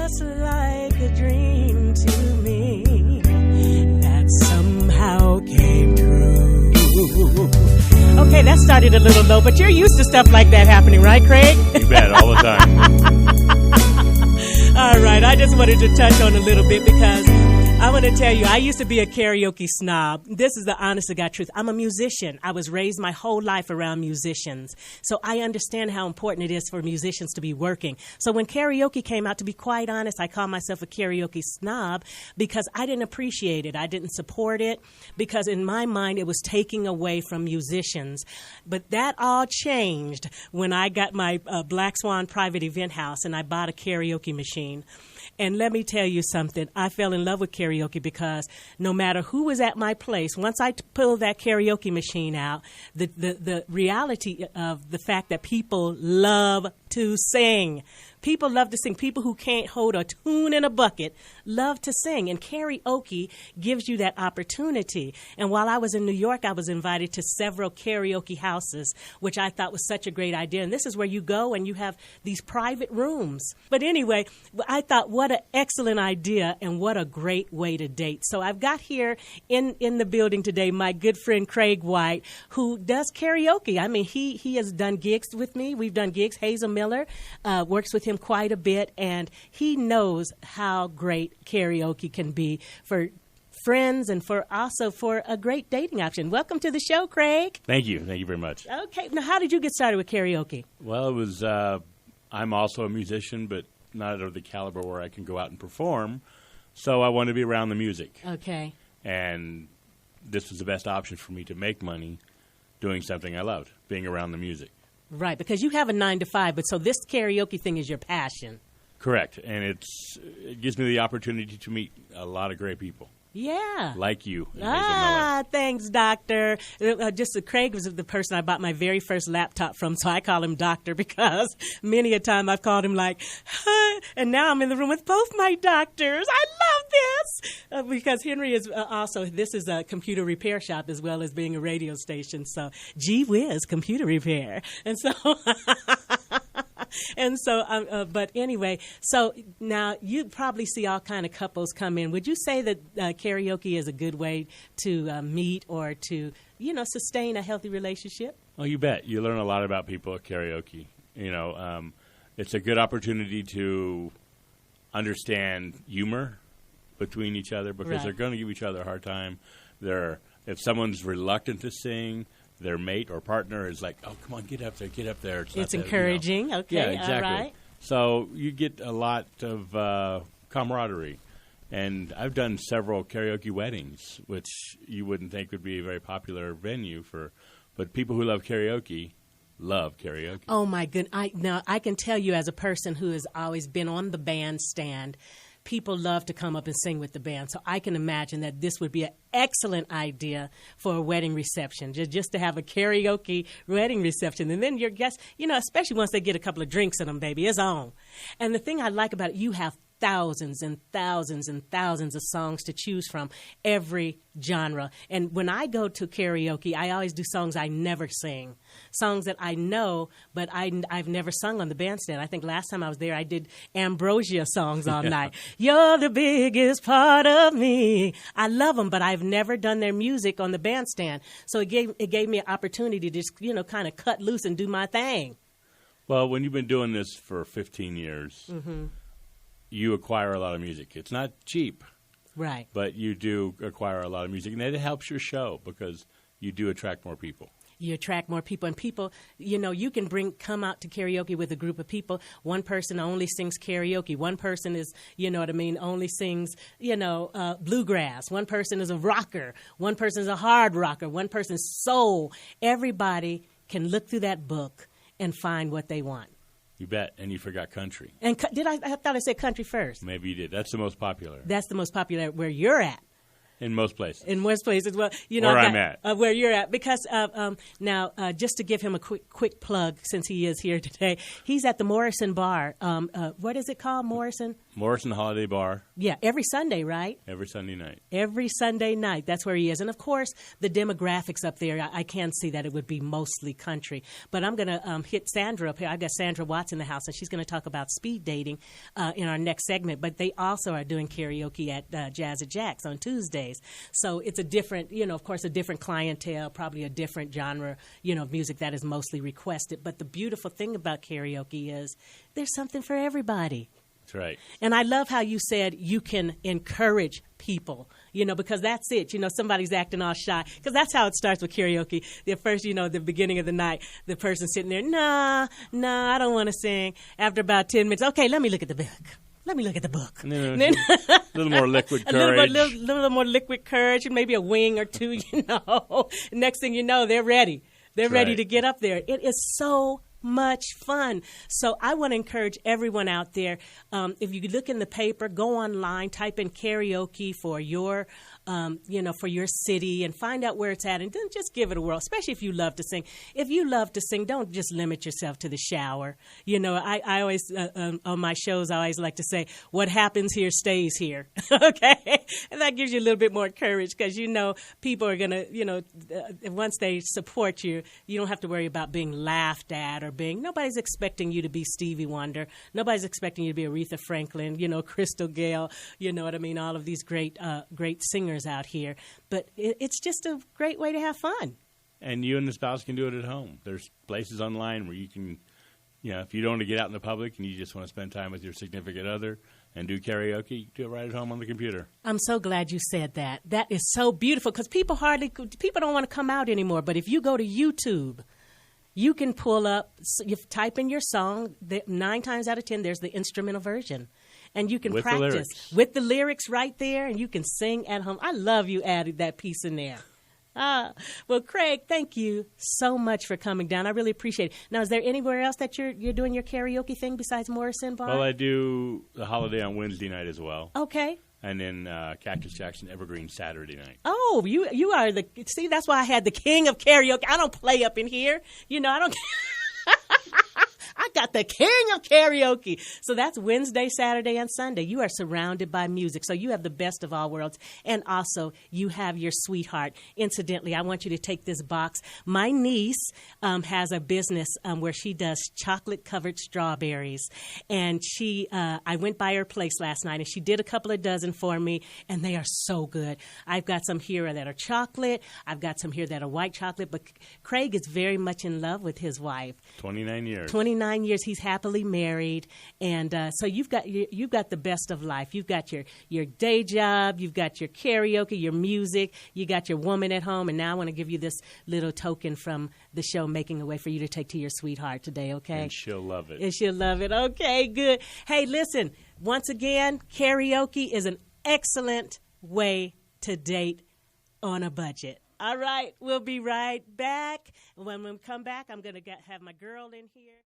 just like a dream to me that somehow came true. Okay, that started a little low, but you're used to stuff like that happening, right, Kraig? You bet, all the time. All right, I just wanted to touch on a little bit because I want to tell you, I used to be a karaoke snob. This is the honest to God truth. I'm a musician. I was raised my whole life around musicians. So I understand how important it is for musicians to be working. So when karaoke came out, to be quite honest, I call myself a karaoke snob because I didn't appreciate it. I didn't support it because in my mind, it was taking away from musicians. But that all changed when I got my Black Swan private event house and I bought a karaoke machine. And let me tell you something. I fell in love with karaoke because no matter who was at my place, once I pulled that karaoke machine out, the reality of the fact that people love to sing. People love to sing. People who can't hold a tune in a bucket love to sing. And karaoke gives you that opportunity. And while I was in New York, I was invited to several karaoke houses, which I thought was such a great idea. And this is where you go and you have these private rooms. But anyway, I thought what an excellent idea and what a great way to date. So I've got here in the building today my good friend Kraig White, who does karaoke. I mean, he has done gigs with me. We've done gigs. Hazel Miller works with him quite a bit, and he knows how great karaoke can be for friends and for a great dating option. Welcome to the show, Kraig. Thank you very much. Okay, now how did you get started with karaoke? Well, it was I'm also a musician, but not of the caliber where I can go out and perform, so I wanted to be around the music. Okay. And this was the best option for me to make money doing something I loved, being around the music. Right, because you have a 9-to-5, but so this karaoke thing is your passion. Correct, and it gives me the opportunity to meet a lot of great people. Yeah. Like you. And Hazel Miller. Thanks, Doctor. Kraig was the person I bought my very first laptop from, so I call him Doctor because many a time I've called him like, huh, and now I'm in the room with both my doctors. I love this because Henry is also, this is a computer repair shop as well as being a radio station, so gee whiz, computer repair. And so... And so, but anyway, so now you probably see all kind of couples come in. Would you say that karaoke is a good way to meet or to, sustain a healthy relationship? Oh, you bet. You learn a lot about people at karaoke. It's a good opportunity to understand humor between each other because Right. they're going to give each other a hard time. If someone's reluctant to sing, their mate or partner is like, oh, come on, get up there. It's encouraging. Okay, yeah, exactly. All right. So you get a lot of camaraderie. And I've done several karaoke weddings, which you wouldn't think would be a very popular venue but people who love karaoke love karaoke. Oh, my goodness. I can tell you as a person who has always been on the bandstand, people love to come up and sing with the band. So I can imagine that this would be an excellent idea for a wedding reception, just to have a karaoke wedding reception. And then your guests, especially once they get a couple of drinks in them, baby, it's on. And the thing I like about it, you have thousands and thousands and thousands of songs to choose from, every genre. And when I go to karaoke, I always do songs I never sing, songs that I know, but I've never sung on the bandstand. I think last time I was there, I did Ambrosia songs all night. You're the biggest part of me. I love them, but I've never done their music on the bandstand. So it gave me an opportunity to just, kind of cut loose and do my thing. Well, when you've been doing this for 15 years, you acquire a lot of music. It's not cheap. Right. But you do acquire a lot of music, and it helps your show because you do attract more people. You attract more people, and people, you can come out to karaoke with a group of people. One person only sings karaoke. One person is, only sings, bluegrass. One person is a rocker. One person is a hard rocker. One person is soul. Everybody can look through that book and find what they want. You bet, and you forgot country. And I thought I said country first. Maybe you did. That's the most popular. That's the most popular where you're at. In most places. In most places. Well, where I'm at. Where you're at. Because now, just to give him a quick plug, since he is here today, he's at the Morrison Bar. What is it called, Morrison? Morrison Holiday Bar. Yeah, every Sunday, right? Every Sunday night. Every Sunday night. That's where he is. And, of course, the demographics up there, I can see that it would be mostly country. But I'm going to hit Sandra up here. I got Sandra Watts in the house, and she's going to talk about speed dating in our next segment. But they also are doing karaoke at Jazz at Jack's on Tuesdays. So it's a different, of course, a different clientele, probably a different genre, of music that is mostly requested. But the beautiful thing about karaoke is there's something for everybody. That's right. And I love how you said you can encourage people, because that's it. Somebody's acting all shy. Because that's how it starts with karaoke. The first, the beginning of the night, the person sitting there, nah, I don't want to sing. After about 10 minutes, okay, let me look at the book. Let me look at the book. A little more liquid courage. A little more liquid courage, and maybe a wing or two, Next thing you know, they're ready. They're ready to get up there. It is so much fun. So I want to encourage everyone out there, if you look in the paper, go online, type in karaoke for your for your city and find out where it's at, and then just give it a whirl, especially if you love to sing. If you love to sing, don't just limit yourself to the shower. I always, on my shows, I always like to say, what happens here stays here, okay? And that gives you a little bit more courage because, people are going to, once they support you, you don't have to worry about being laughed at or nobody's expecting you to be Stevie Wonder. Nobody's expecting you to be Aretha Franklin, Crystal Gale, all of these great singers out here. But it's just a great way to have fun. And you and the spouse can do it at home. There's places online where you can, if you don't want to get out in the public and you just want to spend time with your significant other and do karaoke, do it right at home on the computer. I'm so glad you said that. That is so beautiful because people don't want to come out anymore. But if you go to YouTube, you can pull up, you type in your song, 9 times out of 10, there's the instrumental version. And you can practice with the lyrics right there, and you can sing at home. I love you added that piece in there. Well, Kraig, thank you so much for coming down. I really appreciate it. Now, is there anywhere else that you're doing your karaoke thing besides Morrison Bar? Well, I do the holiday on Wednesday night as well. Okay. And then Cactus Jackson Evergreen Saturday night. Oh, you are see, that's why I had the king of karaoke. I don't play up in here. I don't I got the king of karaoke. So that's Wednesday, Saturday, and Sunday. You are surrounded by music. So you have the best of all worlds. And also, you have your sweetheart. Incidentally, I want you to take this box. My niece has a business where she does chocolate-covered strawberries. And I went by her place last night, and she did a couple of dozen for me, and they are so good. I've got some here that are chocolate. I've got some here that are white chocolate. But Kraig is very much in love with his wife. 29 years. 29 years. He's happily married, and so you've got the best of life. You've got your day job, you've got your karaoke, your music, you got your woman at home, and now I want to give you this little token from the show, Making a Way, for you to take to your sweetheart today. Okay, and she'll love it. And she'll love it. Okay, good. Hey, listen. Once again, karaoke is an excellent way to date on a budget. All right, we'll be right back. When we come back, I'm going to have my girl in here.